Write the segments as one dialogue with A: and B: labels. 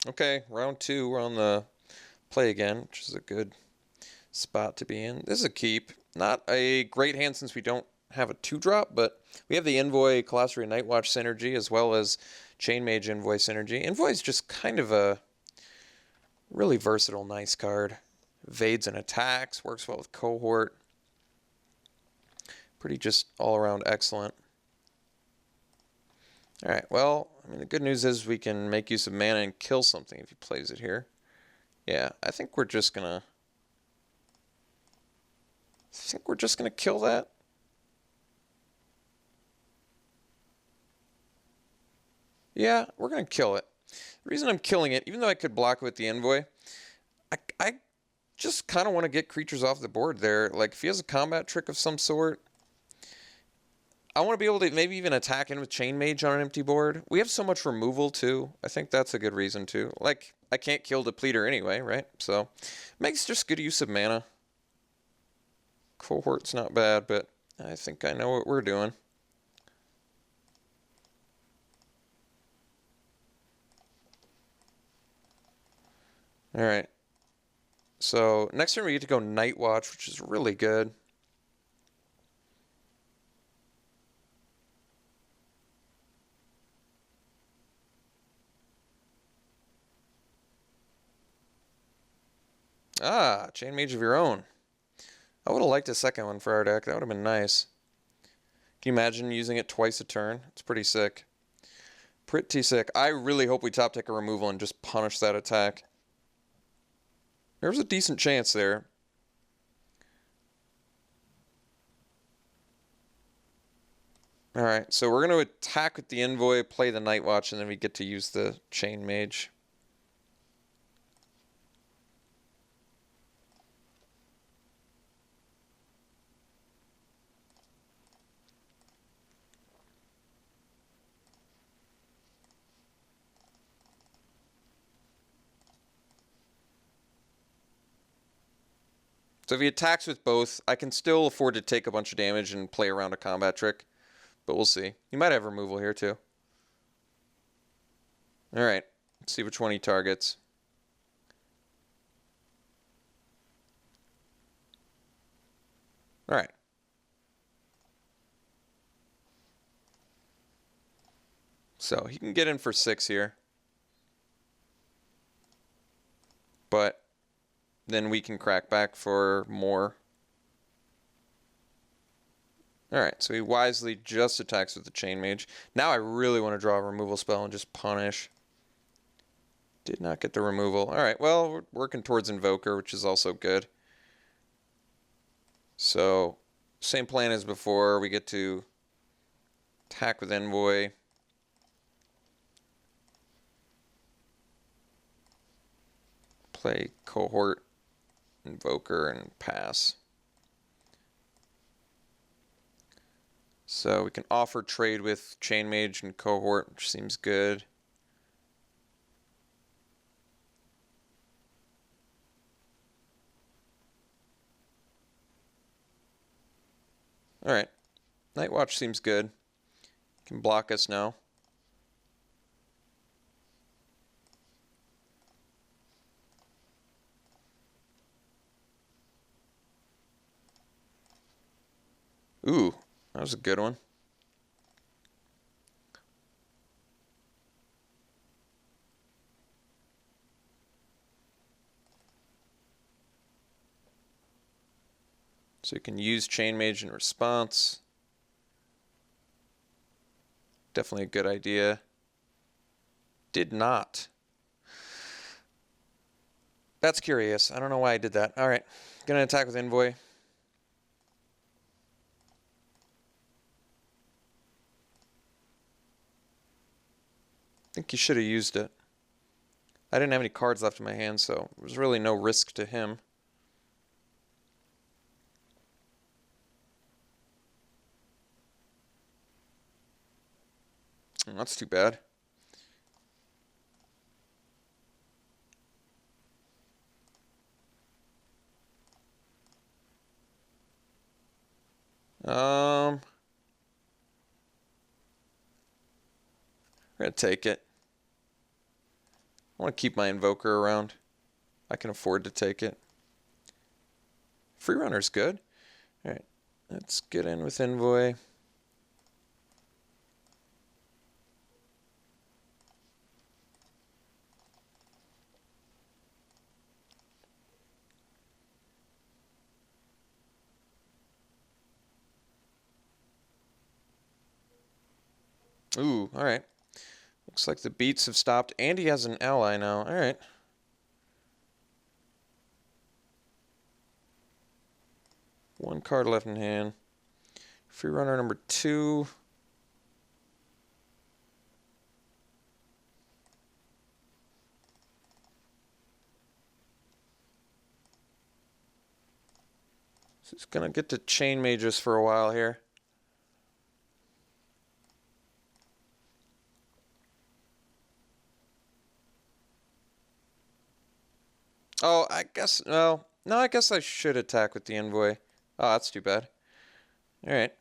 A: Okay, round two, we're on the play again, which is a good spot to be in. This is a keep. Not a great hand since we don't have a 2-drop, but we have the Envoy Colossery Nightwatch synergy as well as Chain Mage Envoy synergy. Envoy is just kind of a really versatile, nice card. Evades and attacks, works well with Cohort. Pretty just all around excellent. Alright, well, I mean, the good news is we can make use of mana and kill something if he plays it here. Yeah, I think we're just gonna kill that. Yeah, we're gonna kill it. The reason I'm killing it, even though I could block it with the Envoy, I just kind of want to get creatures off the board there. Like, if he has a combat trick of some sort, I want to be able to maybe even attack in with Chain Mage on an empty board. We have so much removal, too. I think that's a good reason, too. Like, I can't kill Depleter anyway, right? So, makes just good use of mana. Cohort's not bad, but I think I know what we're doing. Alright. So, next turn we get to go Nightwatch, which is really good. Ah, Chain Mage of your own. I would have liked a second one for our deck. That would have been nice. Can you imagine using it twice a turn? It's pretty sick. Pretty sick. I really hope we top deck a removal and just punish that attack. There's a decent chance there. Alright, so we're going to attack with the Envoy, play the Nightwatch, and then we get to use the Chain Mage. So if he attacks with both, I can still afford to take a bunch of damage and play around a combat trick. But we'll see. He might have removal here too. Alright, let's see which one he targets. Alright. So he can get in for 6 here. But then we can crack back for more. Alright, so he wisely just attacks with the Chain Mage. Now I really want to draw a removal spell and just punish. Did not get the removal. Alright, well, we're working towards Invoker, which is also good. So, same plan as before. We get to attack with Envoy. Play Cohort, Invoker, and pass. So we can offer trade with Chain Mage and Cohort, which seems good. Alright. Nightwatch seems good. Can block us now. Ooh, that was a good one. So you can use Chain Mage in response. Definitely a good idea. Did not. That's curious. I don't know why I did that. Alright, gonna attack with Envoy. I think he should have used it. I didn't have any cards left in my hand, so there was really no risk to him. That's too bad. We're gonna take it. I want to keep my Invoker around. I can afford to take it. Free Runner's good. Alright, let's get in with Envoy. Ooh, alright. Looks like the beats have stopped, and he has an ally now. Alright. One card left in hand. Free runner number 2. So he's gonna get to chain mages for a while here. Oh, I guess, well, no, I guess I should attack with the Envoy. Oh, that's too bad. Alright.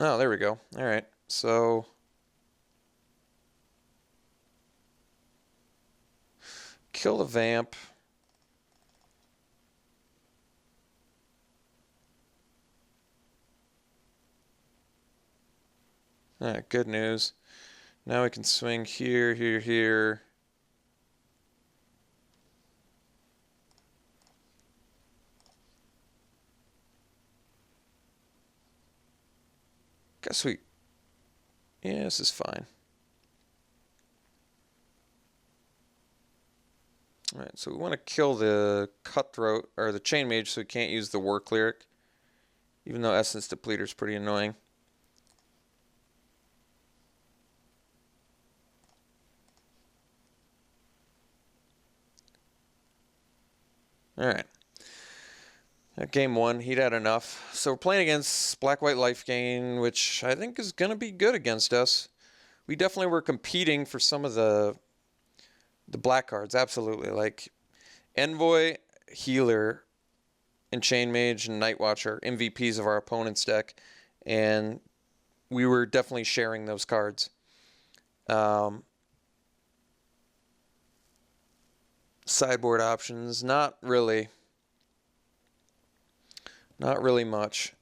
A: Oh, there we go. Alright, so... kill the Vamp. Alright, good news. Now we can swing here, here, here. Guess we... yeah, this is fine. Alright, so we want to kill the Cutthroat, or the Chain Mage, so we can't use the War Cleric. Even though Essence Depleter is pretty annoying. Alright. Game 1, he'd had enough. So we're playing against Black-White Life Gain, which I think is going to be good against us. We definitely were competing for some of the black cards, absolutely. Like Envoy, Healer, and Chain Mage and Nightwatch are MVPs of our opponent's deck, and we were definitely sharing those cards. Sideboard options, not really. Not really much.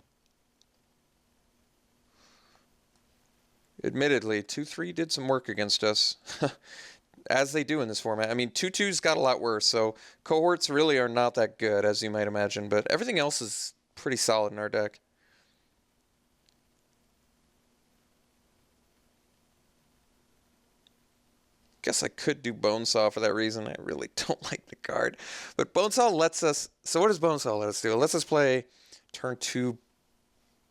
A: Admittedly, 2-3 did some work against us. As they do in this format. I mean, 2-2's got a lot worse, so cohorts really are not that good, as you might imagine, but everything else is pretty solid in our deck. Guess I could do Bonesaw for that reason. I really don't like the card. But Bonesaw lets us... so what does Bonesaw let us do? It lets us play turn 2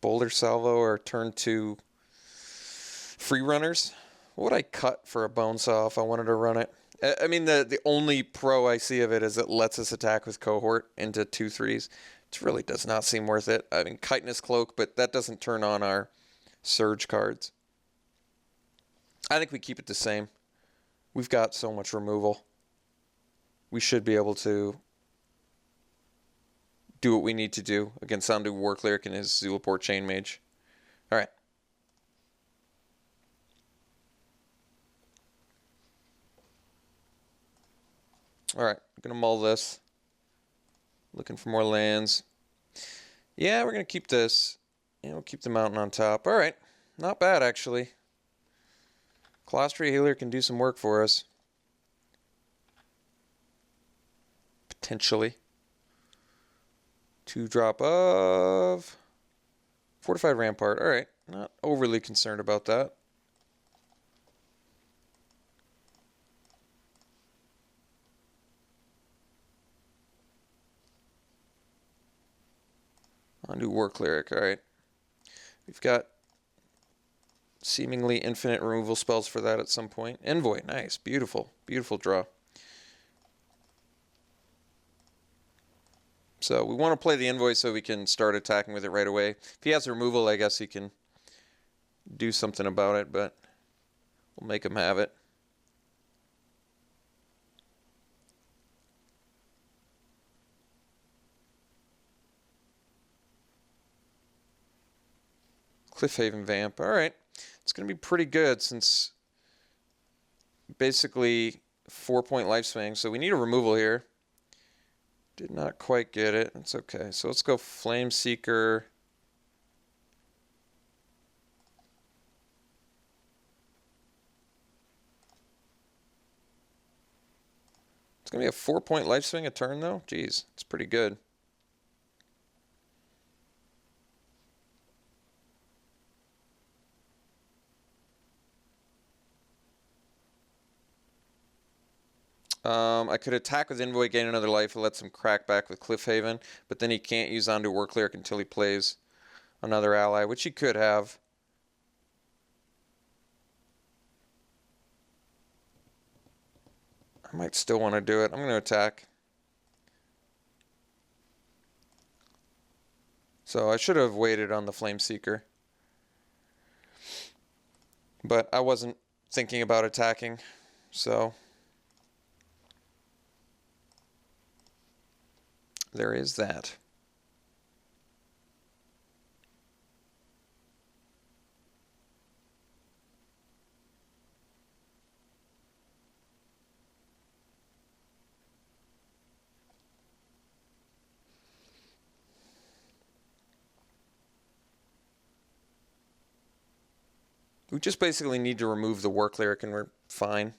A: Boulder Salvo or turn 2 Free Runners. What would I cut for a Bonesaw if I wanted to run it? I mean, the only pro I see of it is it lets us attack with Cohort into 2/3s. It really does not seem worth it. I mean, Chitinous Cloak, but that doesn't turn on our Surge cards. I think we keep it the same. We've got so much removal. We should be able to do what we need to do against Sandu War Cleric and his Zulaport Chain Mage. Alright. Alright, I'm going to mull this. Looking for more lands. Yeah, we're going to keep this. And we'll keep the mountain on top. Alright, not bad actually. Colostria Healer can do some work for us. Potentially. 2-drop of Fortified Rampart. Alright, not overly concerned about that. On to War Cleric. Alright. We've got seemingly infinite removal spells for that at some point. Envoy. Nice. Beautiful. Beautiful draw. So we want to play the Envoy so we can start attacking with it right away. If he has removal, I guess he can do something about it, but we'll make him have it. Cliffhaven Vamp. Alright. It's going to be pretty good since basically 4-point lifespan. So we need a removal here. Did not quite get it. It's okay. So let's go Flame Seeker. It's going to be a 4-point lifespan a turn, though? Jeez, it's pretty good. I could attack with Envoy, gain another life. It lets him crack back with Cliffhaven, but then he can't use Onto War Cleric until he plays another ally, which he could have. I might still want to do it. I'm going to attack. So I should have waited on the Flame Seeker. But I wasn't thinking about attacking, so there is that. We just basically need to remove the War Cleric and we're fine.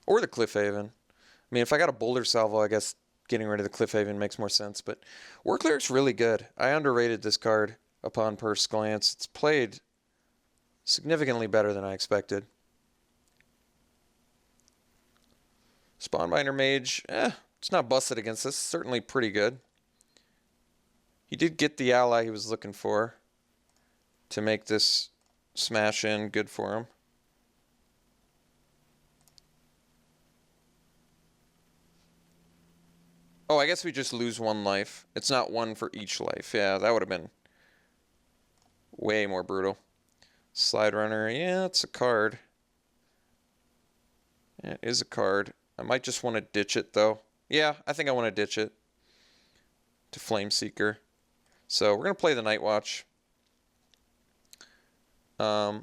A: Or the Cliffhaven. I mean, if I got a Boulder Salvo, I guess getting rid of the Cliffhaven makes more sense. But War Cleric's really good. I underrated this card upon first glance. It's played significantly better than I expected. Spawnbinder Mage, it's not busted against this. Certainly pretty good. He did get the ally he was looking for to make this smash in good for him. Oh, I guess we just lose 1 life. It's not 1 for each life. Yeah, that would have been way more brutal. Slide Runner, yeah, it's a card. Yeah, it is a card. I might just want to ditch it, though. Yeah, I think I want to ditch it to Flame Seeker. So we're going to play the Nightwatch. We're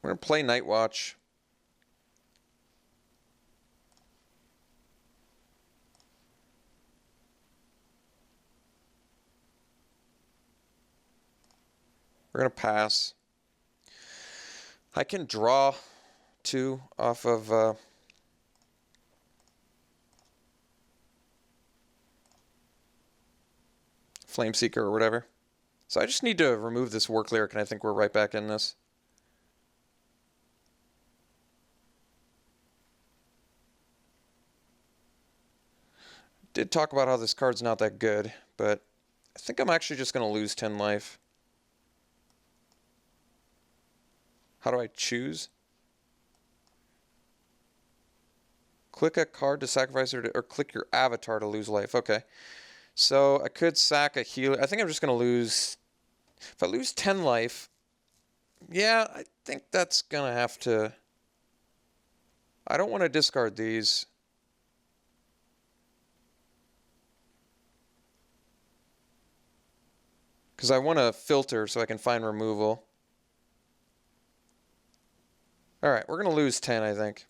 A: going to play Nightwatch. We're going to pass. I can draw 2 off of Flame Seeker or whatever. So I just need to remove this War Cleric and I think we're right back in this. Did talk about how this card's not that good, but I think I'm actually just going to lose 10 life. How do I choose? Click a card to sacrifice or click your avatar to lose life. Okay. So I could sack a healer. I think I'm just going to lose... If I lose 10 life... Yeah, I think that's going to have to... I don't want to discard these. Because I want to filter so I can find removal. Alright, we're going to lose 10, I think.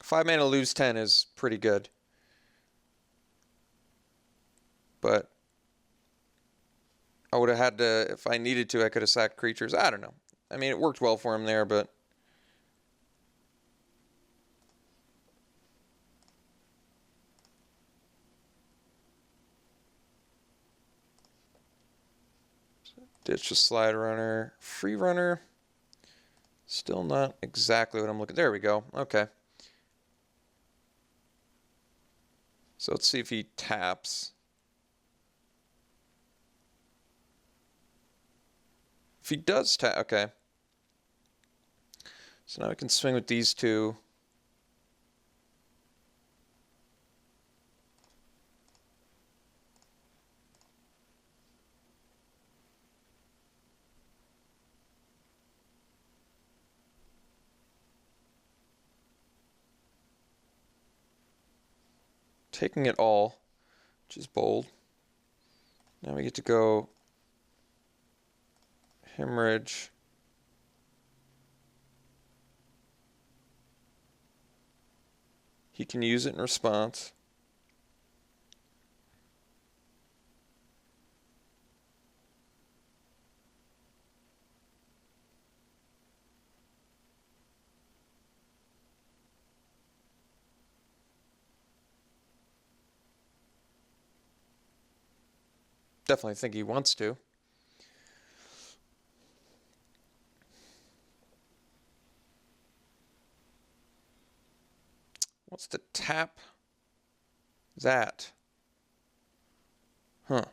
A: 5 mana to lose 10 is pretty good. But I would have had to, if I needed to, I could have sacked creatures. I don't know. I mean, it worked well for him there, but... Ditch a Slide Runner. Free Runner. Still not exactly what I'm looking... There we go. Okay. So let's see if he taps. If he does tap... Okay. So now I can swing with these 2. taking it all, which is bold. Now we get to go hemorrhage. He can use it in response. Definitely think he wants to. Wants to tap that. Huh.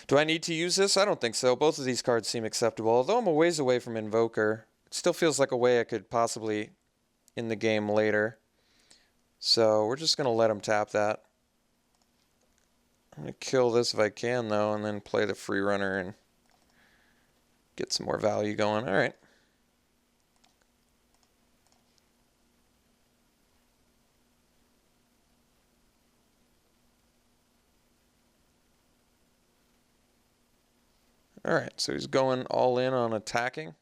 A: Do I need to use this? I don't think so. Both of these cards seem acceptable. Although I'm a ways away from Invoker, it still feels like a way I could possibly end the game later. So we're just going to let him tap that. I'm going to kill this if I can, though, and then play the free runner and get some more value going. All right. All right, so he's going all in on attacking.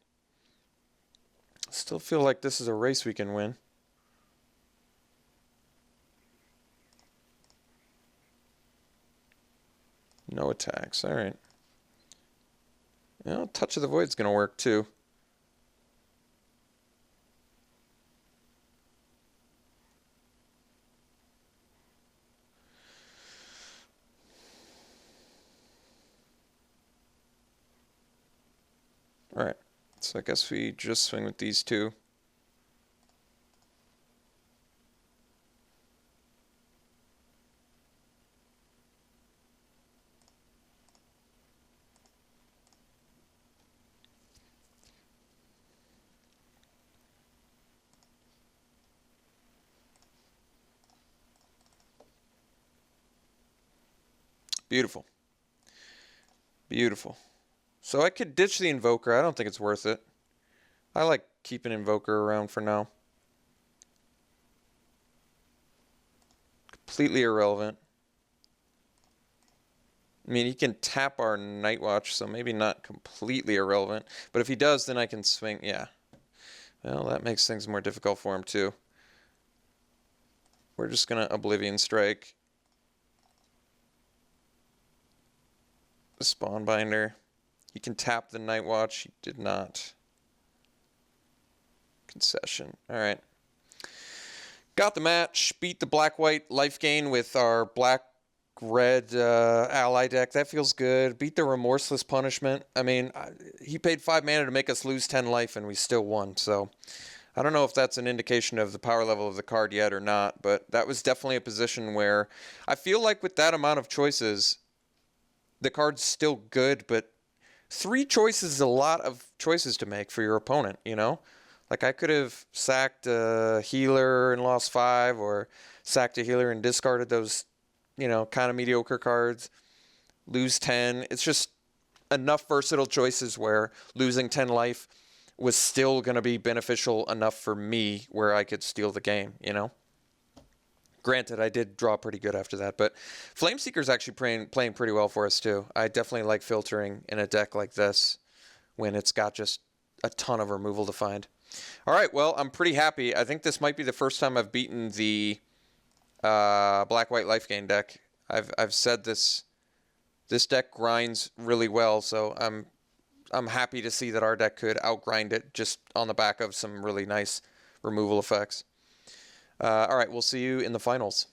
A: Still feel like this is a race we can win. No attacks. All right. You know, Touch of the Void's going to work too. All right. So I guess we just swing with these two. Beautiful. Beautiful. So I could ditch the Invoker. I don't think it's worth it. I like keeping Invoker around for now. Completely irrelevant. I mean, he can tap our Nightwatch, so maybe not completely irrelevant. But if he does, then I can swing. Yeah. Well, that makes things more difficult for him, too. We're just going to Oblivion Strike. The Spawnbinder. He can tap the Nightwatch. He did not. Concession. All right. Got the match. Beat the black-white life gain with our black-red ally deck. That feels good. Beat the Remorseless Punishment. I mean, he paid 5 mana to make us lose 10 life, and we still won. So I don't know if that's an indication of the power level of the card yet or not, but that was definitely a position where I feel like with that amount of choices, the card's still good, but 3 choices is a lot of choices to make for your opponent, you know? Like, I could have sacked a healer and lost 5, or sacked a healer and discarded those, you know, kind of mediocre cards, lose 10. It's just enough versatile choices where losing 10 life was still going to be beneficial enough for me where I could steal the game, you know? Granted, I did draw pretty good after that, but Flameseeker's actually playing pretty well for us, too. I definitely like filtering in a deck like this when it's got just a ton of removal to find. All right, well, I'm pretty happy. I think this might be the first time I've beaten the black-white life gain deck. I've said this deck grinds really well, so I'm happy to see that our deck could outgrind it just on the back of some really nice removal effects. All right, we'll see you in the finals.